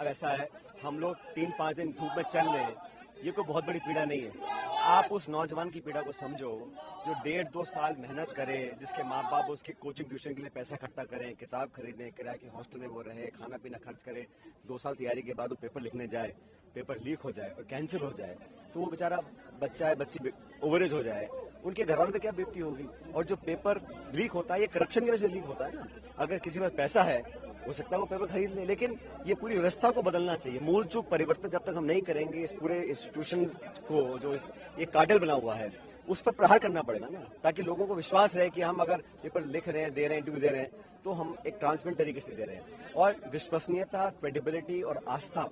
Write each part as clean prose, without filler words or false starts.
अब ऐसा है, हम लोग 3-5 दिन धूप में चल रहे हैं, ये कोई बहुत बड़ी पीड़ा नहीं है। आप उस नौजवान की पीड़ा को समझो जो 1.5-2 साल मेहनत करे, जिसके माँ बाप उसकी कोचिंग ट्यूशन के लिए पैसा इकट्ठा करें, किताब खरीदें, किराए के हॉस्टल में वो रहे, खाना पीना खर्च करे, 2 साल तैयारी के बाद वो पेपर लिखने जाए, पेपर लीक हो जाए और कैंसिल हो जाए, तो वो बेचारा बच्चा है, बच्ची ओवरेज हो जाए, उनके घर वालों पे क्या बीतती होगी। और जो पेपर लीक होता है ये करप्शन की वजह से लीक होता है ना। अगर किसी में पैसा है हो सकता है वो पेपर खरीद ले, लेकिन ये पूरी व्यवस्था को बदलना चाहिए। मूल चूक परिवर्तन जब तक हम नहीं करेंगे, इस पूरे इंस्टीट्यूशन को जो ये कार्टेल बना हुआ है उस पर प्रहार करना पड़ेगा ना, ताकि लोगों को विश्वास रहे कि हम अगर पेपर लिख रहे हैं, दे रहे हैं, इंटरव्यू दे रहे हैं, तो हम एक ट्रांसपेरेंट तरीके से दे रहे हैं। और विश्वसनीयता, क्रेडिबिलिटी और आस्था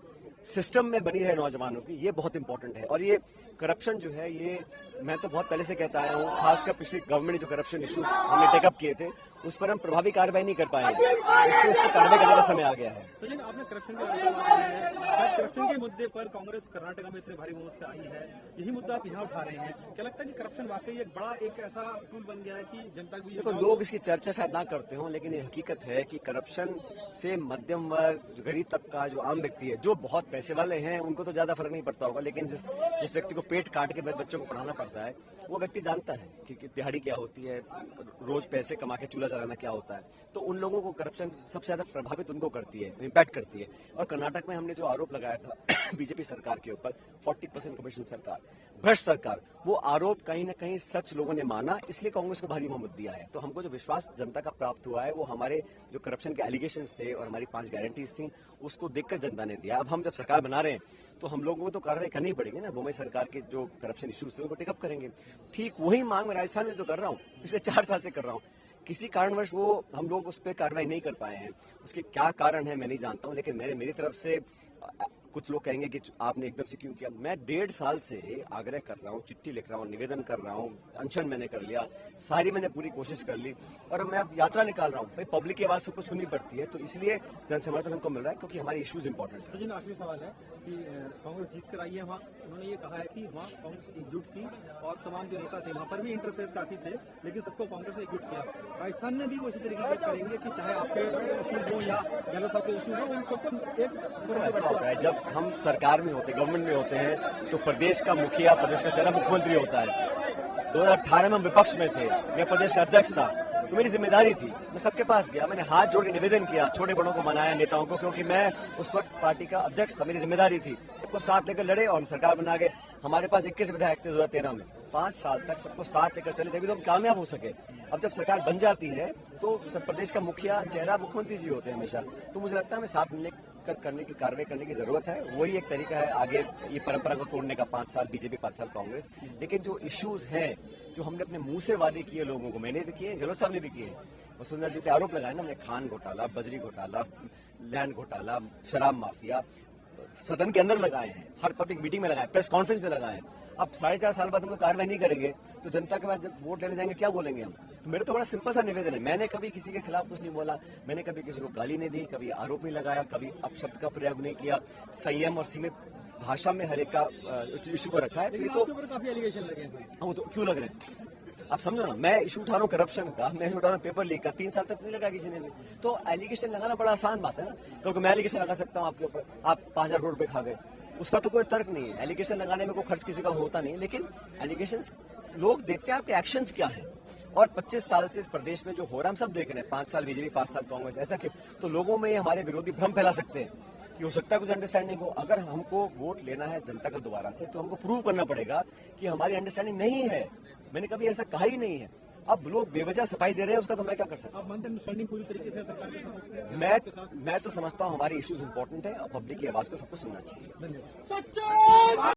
सिस्टम में बनी है नौजवानों की, ये बहुत इंपॉर्टेंट है। और ये करप्शन जो है, ये मैं तो बहुत पहले से कहता आया हूँ, खासकर पिछली गवर्नमेंट ने जो करप्शन इश्यूज हमने टेकअप किए थे उस पर हम प्रभावी कार्रवाई नहीं कर पाए, इसलिए उस पर कार्रवाई करने का समय आ गया है। तो आपने करप्शन के बारे में बात की है, करप्शन के मुद्दे पर कांग्रेस कर्नाटक में इतने भारी बहुमत से आई है, यही मुद्दा आप यहाँ उठा रहे हैं। क्या लगता है कि करप्शन वाकई एक बड़ा एक ऐसा टूल बन गया है कि जनता को देखो, लोग इसकी चर्चा शायद ना करते हो, लेकिन ये हकीकत है कि करप्शन से मध्यम वर्ग, गरीब तबका, जो आम व्यक्ति है, जो बहुत पैसे वाले हैं उनको तो ज्यादा फर्क नहीं पड़ता होगा, लेकिन जिस व्यक्ति को पेट काट के बच्चों को पढ़ाना पड़ता है वो व्यक्ति जानता है कि दिहाड़ी क्या होती है, रोज पैसे कमा के चूल्हा जलाना क्या होता है। तो उन लोगों को करप्शन सबसे ज्यादा प्रभावित उनको करती है, इम्पैक्ट करती है। और कर्नाटक में हमने जो आरोप लगाया था बीजेपी सरकार के ऊपर, 40% कमीशन सरकार, भ्रष्ट सरकार, वो आरोप कहीं ना कहीं सच लोगों ने माना, इसलिए कांग्रेस को भारी बहुमत दिया है। तो हमको जो विश्वास जनता का प्राप्त हुआ है वो हमारे जो करप्शन के एलिगेशंस थे और हमारी 5 गारंटीज थी उसको देखकर जनता ने दिया। अब हम जब सरकार बना रहे हैं तो हम लोगों को तो कार्रवाई करनी पड़ेगी ना, बम्बई सरकार के जो करप्शन इश्यूज थे उनको टेकअप करेंगे। ठीक वही मांग मैं राजस्थान में तो कर रहा हूँ, पिछले 4 साल से कर रहा हूँ। किसी कारणवश वो हम लोग उस पर कार्रवाई नहीं कर पाए हैं, उसके क्या कारण है मैं नहीं जानता हूँ, लेकिन मेरी तरफ से कुछ लोग कहेंगे कि आपने एकदम से क्यों किया। मैं 1.5 साल से आग्रह कर रहा हूँ, चिट्ठी लिख रहा हूँ, निवेदन कर रहा हूँ, अनशन मैंने कर लिया, सारी मैंने पूरी कोशिश कर ली, और मैं अब यात्रा निकाल रहा हूँ। भाई पब्लिक की आवाज सबको सुननी पड़ती है, तो इसलिए जन समर्थन हमको मिल रहा है क्योंकि हमारी इश्यूज इंपॉर्टेंट है। तो आखिरी सवाल है कि कांग्रेस जीत कर आई है, वहाँ उन्होंने ये कहा है कि वहाँ कांग्रेस एकजुट थी और तमाम जो नेता थे वहाँ पर भी इंटरफेयर काफी थे, लेकिन सबको कांग्रेस ने एकजुट किया। राजस्थान में भी वो इसी तरीके से करेंगे कि चाहे आपके इशूज हो या गहलोत साहब के इशूज हो, उन सबको एक ऐसा होता है जब हम सरकार में होते, गवर्नमेंट में होते हैं, तो प्रदेश का मुखिया, प्रदेश का चेहरा मुख्यमंत्री होता है। 2018 में हम विपक्ष में थे, मैं प्रदेश का अध्यक्ष था, तो मेरी जिम्मेदारी थी, मैं सबके पास गया, मैंने हाथ जोड़ के निवेदन किया, छोटे बड़ों को मनाया, नेताओं को, क्योंकि मैं उस वक्त पार्टी का अध्यक्ष था, मेरी जिम्मेदारी थी। सबको साथ लेकर लड़े और हम सरकार बना गए। हमारे पास 21 विधायक थे 2013 में, 5 साल तक सबको साथ लेकर चले, तभी तो हम कामयाब हो सके। अब जब सरकार बन जाती है तो प्रदेश का मुखिया चेहरा मुख्यमंत्री जी होते हैं हमेशा, तो मुझे लगता है हमें साथ मिलने करने की कार्रवाई करने की जरूरत है। वही एक तरीका है आगे ये परंपरा को तोड़ने का, 5 साल बीजेपी, 5 साल कांग्रेस। लेकिन जो इश्यूज हैं, जो हमने अपने मुंह से वादे किए लोगों को, मैंने भी किए, गहलोत साहब ने भी किए, वसुंधरा जी पे आरोप लगाए ना हमने, खान घोटाला, बजरी घोटाला, लैंड घोटाला, शराब माफिया, सदन के अंदर लगाए हैं, हर पब्लिक मीटिंग में लगाए, प्रेस कॉन्फ्रेंस में लगाए। अब 4.5 साल बाद हम लोग कार्रवाई नहीं करेंगे तो जनता के बाद जब वोट लेने जाएंगे क्या बोलेंगे हम। तो मेरा तो बड़ा सिंपल सा निवेदन है, मैंने कभी किसी के खिलाफ कुछ नहीं बोला, मैंने कभी किसी को गाली नहीं दी, कभी आरोप नहीं लगाया, कभी अपशब्द का प्रयोग नहीं किया, संयम और सीमित भाषा में हर एक का इशू को रखा है। तो काफी एलिगेशन लगे हैं, वो तो क्यों लग रहे हैं आप समझो ना। मैं इशू उठा रहा हूँ करप्शन का, मैं इशू उठा रहा हूँ पेपर लीक का, 3 साल तक नहीं लगा किसी ने भी। तो एलिगेशन लगाना बड़ा आसान बात है ना, क्योंकि मैं एलिगेशन लगा सकता हूँ आपके ऊपर, आप 5,000 करोड़ रुपए खा गए, उसका तो कोई तर्क नहीं है। एलिगेशन लगाने में कोई खर्च किसी का होता नहीं, लेकिन एलिगेशन लोग देखते हैं आपके एक्शंस क्या हैं। और 25 साल से इस प्रदेश में जो हो रहा है हम सब देख रहे हैं, 5 साल बीजेपी, 5 साल कांग्रेस, ऐसा क्यों? तो लोगों में हमारे विरोधी भ्रम फैला सकते हैं कि हो सकता है कुछ अंडरस्टैंडिंग हो। अगर हमको वोट लेना है जनता का दोबारा से, तो हमको प्रूव करना पड़ेगा कि हमारी अंडरस्टैंडिंग नहीं है। मैंने कभी ऐसा कहा ही नहीं है। अब लोग बेवजह सफाई दे रहे हैं, उसका तो मैं क्या कर सकता हूँ। अंडरस्टैंडिंग पूरी तरीके से सरकार के साथ मैं तो समझता हूँ हमारी इश्यूज इंपॉर्टेंट है और पब्लिक की आवाज को सबको सुनना चाहिए। धन्यवाद।